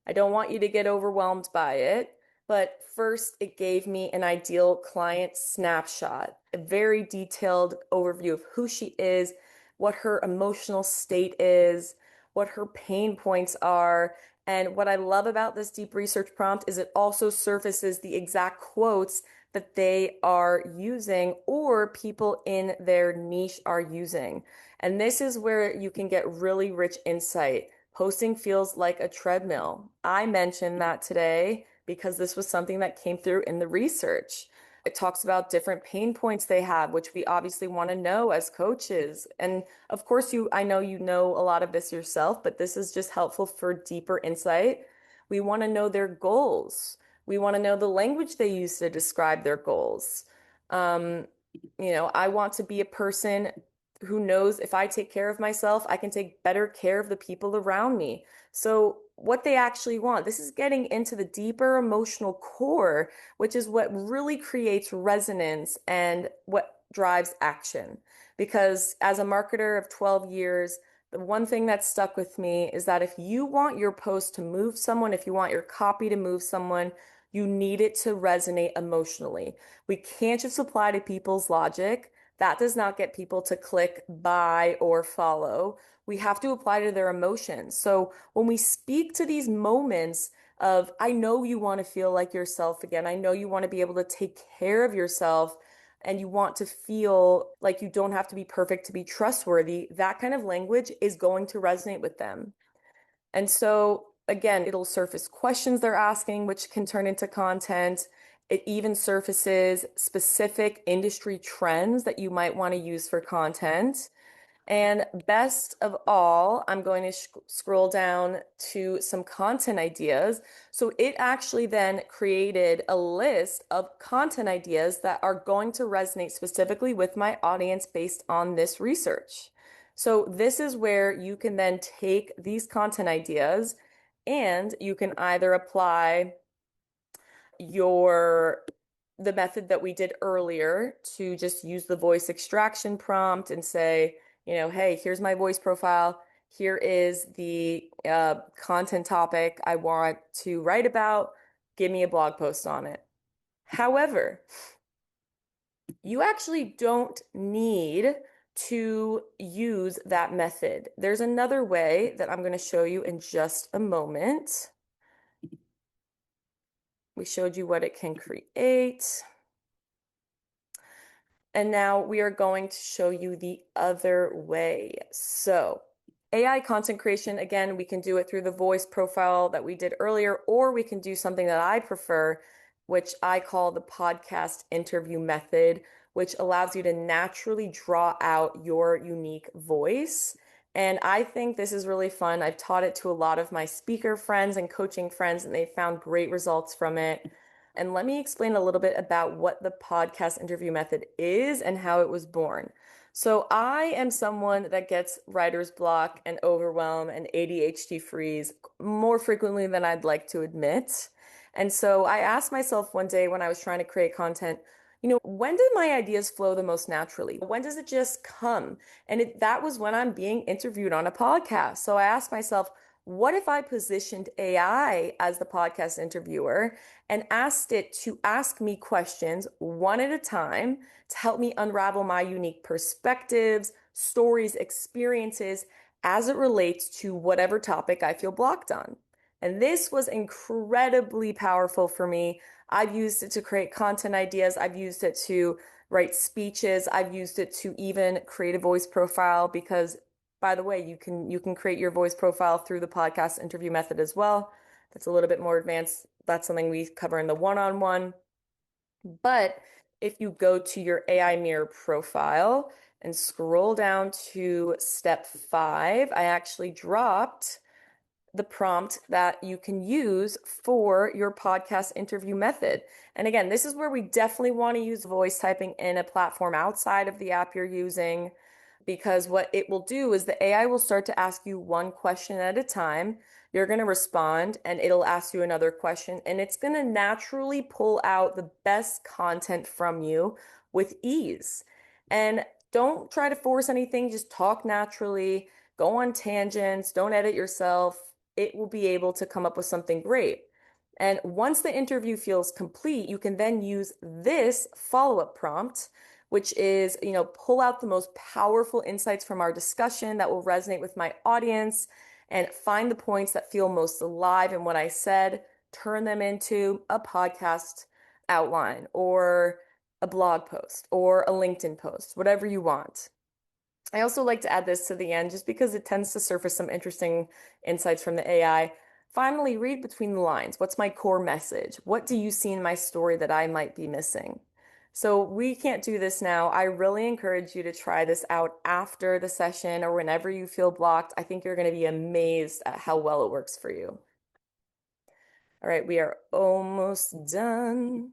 I don't want you to get overwhelmed by it, but first it gave me an ideal client snapshot, a very detailed overview of who she is, what her emotional state is, what her pain points are. And what I love about this deep research prompt is it also surfaces the exact quotes that they are using or people in their niche are using. And this is where you can get really rich insight. Posting feels like a treadmill. I mentioned that today because this was something that came through in the research. It talks about different pain points they have, which we obviously want to know as coaches. And of course, I know you know a lot of this yourself, but this is just helpful for deeper insight. We want to know their goals. We want to know the language they use to describe their goals. Um, I want to be a person who knows if I take care of myself, I can take better care of the people around me. So, what they actually want, this is getting into the deeper emotional core, which is what really creates resonance and what drives action. Because as a marketer of 12 years, the one thing that stuck with me is that if you want your post to move someone, if you want your copy to move someone, you need it to resonate emotionally. We can't just apply to people's logic. That does not get people to click buy or follow. We have to apply to their emotions. So when we speak to these moments of, I know you want to feel like yourself again, I know you want to be able to take care of yourself, and you want to feel like you don't have to be perfect to be trustworthy, that kind of language is going to resonate with them. And so, again, it'll surface questions they're asking, which can turn into content. It even surfaces specific industry trends that you might want to use for content. And best of all, I'm going to scroll down to some content ideas. So it actually then created a list of content ideas that are going to resonate specifically with my audience based on this research. So this is where you can then take these content ideas and you can either apply your the method that we did earlier to just use the voice extraction prompt and say, hey, here's my voice profile. Here is the content topic I want to write about. Give me a blog post on it. However, you actually don't need to use that method. There's another way that I'm going to show you in just a moment. We showed you what it can create. And now we are going to show you the other way. So AI content creation, again, we can do it through the voice profile that we did earlier, or we can do something that I prefer, which I call the podcast interview method, which allows you to naturally draw out your unique voice. And I think this is really fun. I've taught it to a lot of my speaker friends and coaching friends, and they found great results from it. And let me explain a little bit about what the podcast interview method is and how it was born. So I am someone that gets writer's block and overwhelm and ADHD freeze more frequently than I'd like to admit. And so I asked myself one day when I was trying to create content, when do my ideas flow the most naturally? When does it just come? And that was when I'm being interviewed on a podcast. So I asked myself, what if I positioned AI as the podcast interviewer and asked it to ask me questions one at a time to help me unravel my unique perspectives, stories, experiences as it relates to whatever topic I feel blocked on? And this was incredibly powerful for me. I've used it to create content ideas. I've used it to write speeches. I've used it to even create a voice profile because, by the way, you can create your voice profile through the podcast interview method as well. That's a little bit more advanced. That's something we cover in the one-on-one. But if you go to your AI Mirror profile and scroll down to step 5, I actually dropped the prompt that you can use for your podcast interview method. And again, this is where we definitely want to use voice typing in a platform outside of the app you're using, because what it will do is the AI will start to ask you one question at a time. You're going to respond and it'll ask you another question, and it's going to naturally pull out the best content from you with ease. And don't try to force anything, just talk naturally, go on tangents, don't edit yourself. It will be able to come up with something great. And once the interview feels complete, you can then use this follow-up prompt, which is, pull out the most powerful insights from our discussion that will resonate with my audience and find the points that feel most alive in what I said, turn them into a podcast outline or a blog post or a LinkedIn post, whatever you want. I also like to add this to the end just because it tends to surface some interesting insights from the AI. Finally, read between the lines. What's my core message? What do you see in my story that I might be missing? So we can't do this now. I really encourage you to try this out after the session or whenever you feel blocked. I think you're going to be amazed at how well it works for you. All right, we are almost done.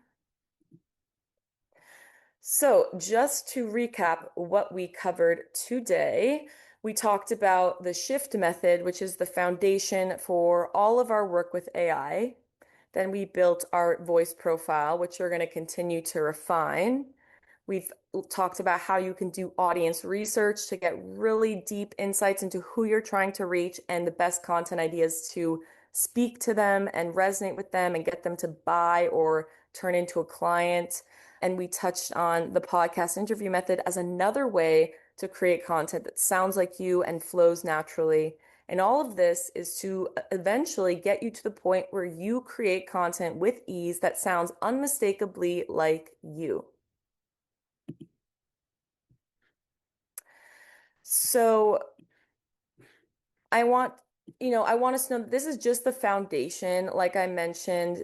So just to recap what we covered today, we talked about the shift method, which is the foundation for all of our work with AI. Then we built our voice profile, which we're going to continue to refine. We've talked about how you can do audience research to get really deep insights into who you're trying to reach and the best content ideas to speak to them and resonate with them and get them to buy or turn into a client. And we touched on the podcast interview method as another way to create content that sounds like you and flows naturally. And all of this is to eventually get you to the point where you create content with ease that sounds unmistakably like you. So I want us to know that this is just the foundation. Like I mentioned,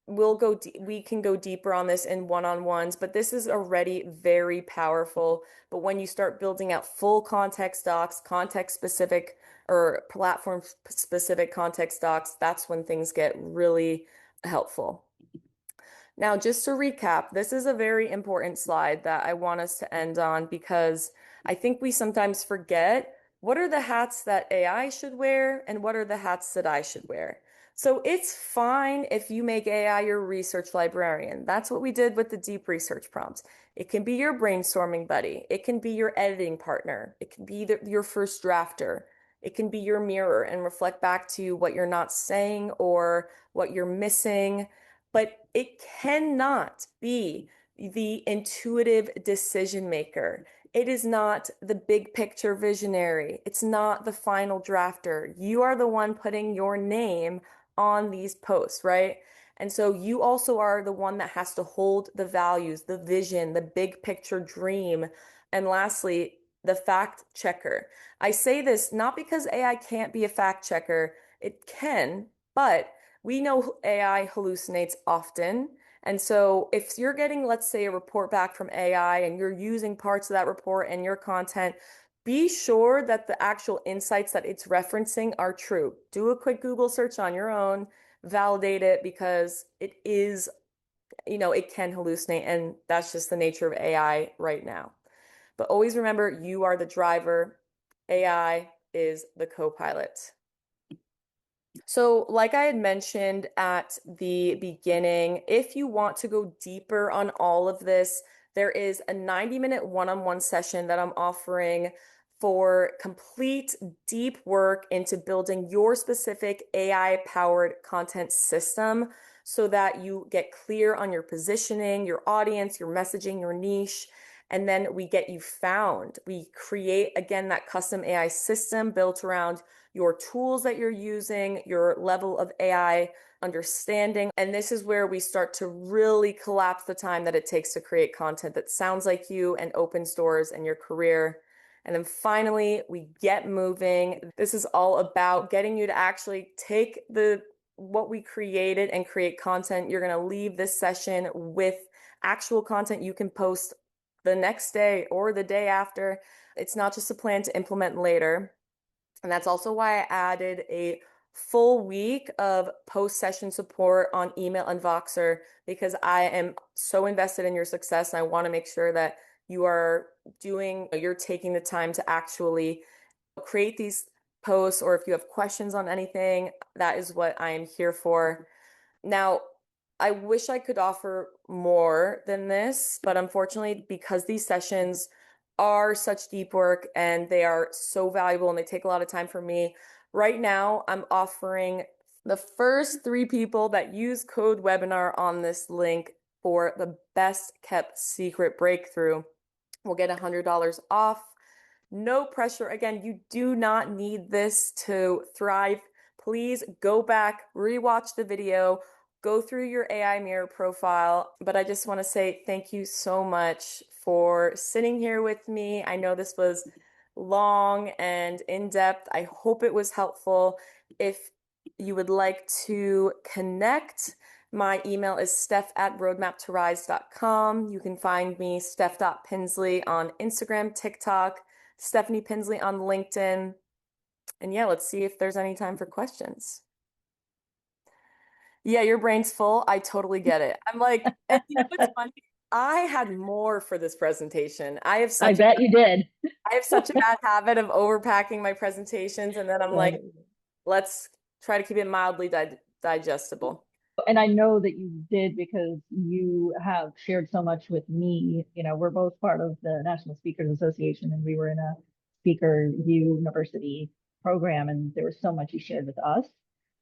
we can go deeper on this in one-on-ones, but this is already very powerful. But when you start building out full context docs, context specific or platform specific context docs, that's when things get really helpful. Now, just to recap, this is a very important slide that I want us to end on because I think we sometimes forget what are the hats that AI should wear and what are the hats that I should wear. So it's fine if you make AI your research librarian. That's what we did with the deep research prompts. It can be your brainstorming buddy. It can be your editing partner. It can be your first drafter. It can be your mirror and reflect back to you what you're not saying or what you're missing. But it cannot be the intuitive decision maker. It is not the big picture visionary. It's not the final drafter. You are the one putting your name on these posts, right? And so you also are the one that has to hold the values, the vision, the big picture dream. And lastly, the fact checker. I say this not because AI can't be a fact checker. It can, but we know AI hallucinates often. And so if you're getting, let's say, a report back from AI and you're using parts of that report in your content, be sure that the actual insights that it's referencing are true. Do a quick Google search on your own, validate it because it is, it can hallucinate, and that's just the nature of AI right now. But always remember, you are the driver. AI is the co-pilot. So, like I had mentioned at the beginning, if you want to go deeper on all of this, there is a 90-minute one-on-one session that I'm offering for complete deep work into building your specific AI-powered content system so that you get clear on your positioning, your audience, your messaging, your niche, and then we get you found. We create, again, that custom AI system built around your tools that you're using, your level of AI understanding. And this is where we start to really collapse the time that it takes to create content that sounds like you and opens doors in your career. And then finally, we get moving. This is all about getting you to actually take what we created and create content. You're going to leave this session with actual content you can post the next day or the day after. It's not just a plan to implement later. And that's also why I added a full week of post-session support on email and Voxer, because I am so invested in your success and I want to make sure that you're taking the time to actually create these posts, or if you have questions on anything, that is what I am here for. Now, I wish I could offer more than this, but unfortunately, because these sessions are such deep work and they are so valuable and they take a lot of time for me, right now I'm offering the first 3 people that use code webinar on this link for the best kept secret breakthrough will get $100 off. No pressure. Again, you do not need this to thrive. Please go back, rewatch the video, go through your AI mirror profile. But I just want to say thank you so much for sitting here with me. I know this was long and in-depth. I hope it was helpful. If you would like to connect, my email is steph@roadmaptorise.com. You can find me, steph.pinsley, on Instagram, TikTok, Stefanie Pinsley on LinkedIn. And yeah, let's see if there's any time for questions. Yeah, your brain's full. I totally get it. I'm like, and you know what's funny? I had more for this presentation. I bet you did. I have such a bad habit of overpacking my presentations, and then I'm like, let's try to keep it mildly digestible. And I know that you did because you have shared so much with me. You know, we're both part of the National Speakers Association, and we were in a Speaker U University program, and there was so much you shared with us,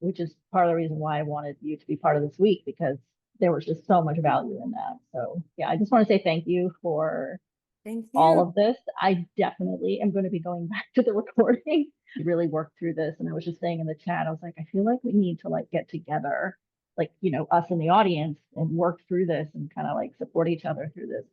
which is part of the reason why I wanted you to be part of this week, because there was just so much value in that. So yeah, I just want to say thank you for all of this. I definitely am going to be going back to the recording, really work through this. And I was just saying in the chat, I was like, I feel like we need to like get together, like, you know, us in the audience, and work through this and kind of like support each other through this.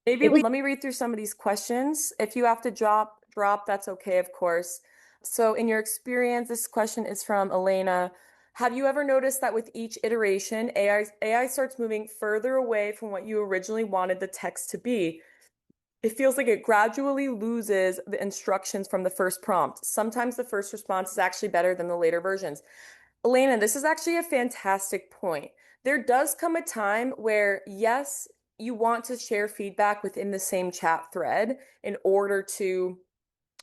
Maybe let me read through some of these questions. If you have to drop, that's okay, of course. So in your experience, this question is from Elena. Have you ever noticed that with each iteration, AI starts moving further away from what you originally wanted the text to be? It feels like it gradually loses the instructions from the first prompt. Sometimes the first response is actually better than the later versions. Elena, this is actually a fantastic point. There does come a time where, yes, you want to share feedback within the same chat thread in order to,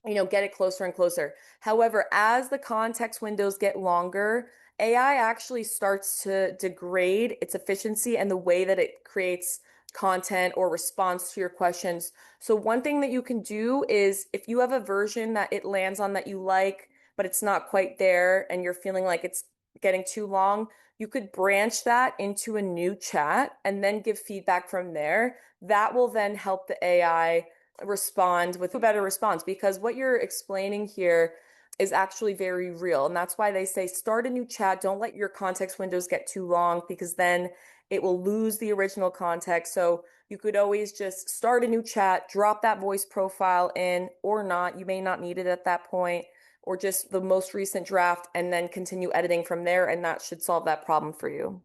get it closer and closer. However, as the context windows get longer, AI actually starts to degrade its efficiency and the way that it creates content or response to your questions. So one thing that you can do is, if you have a version that it lands on that you like, but it's not quite there and you're feeling like it's getting too long, you could branch that into a new chat and then give feedback from there. That will then help the AI respond with a better response, because what you're explaining here is actually very real. And that's why they say start a new chat. Don't let your context windows get too long, because then it will lose the original context. So you could always just start a new chat, drop that voice profile in or not. You may not need it at that point, or just the most recent draft, and then continue editing from there. And that should solve that problem for you.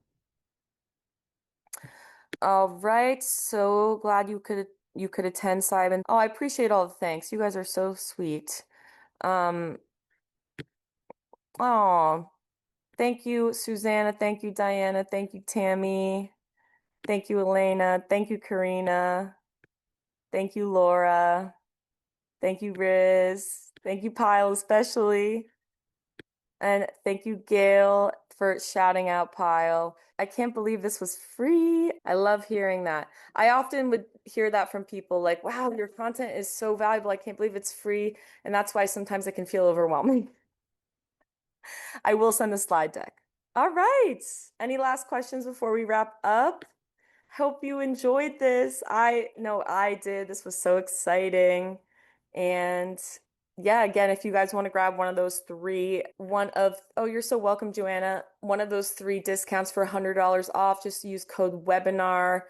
All right. So glad you could attend, Simon. Oh, I appreciate all the thanks. You guys are so sweet. Oh, thank you, Susanna. Thank you, Diana. Thank you, Tammy. Thank you, Elena. Thank you, Karina. Thank you, Laura. Thank you, Riz. Thank you, Pyle, especially. And thank you, Gail, for shouting out Pile. I can't believe this was free. I love hearing that. I often would hear that from people like, wow, your content is so valuable. I can't believe it's free. And that's why sometimes it can feel overwhelming. I will send the slide deck. All right. Any last questions before we wrap up? Hope you enjoyed this. I know I did. This was so exciting. And yeah, again, if you guys want to grab one of those three, oh, you're so welcome, Joanna. One of those three discounts for $100 off, just use code webinar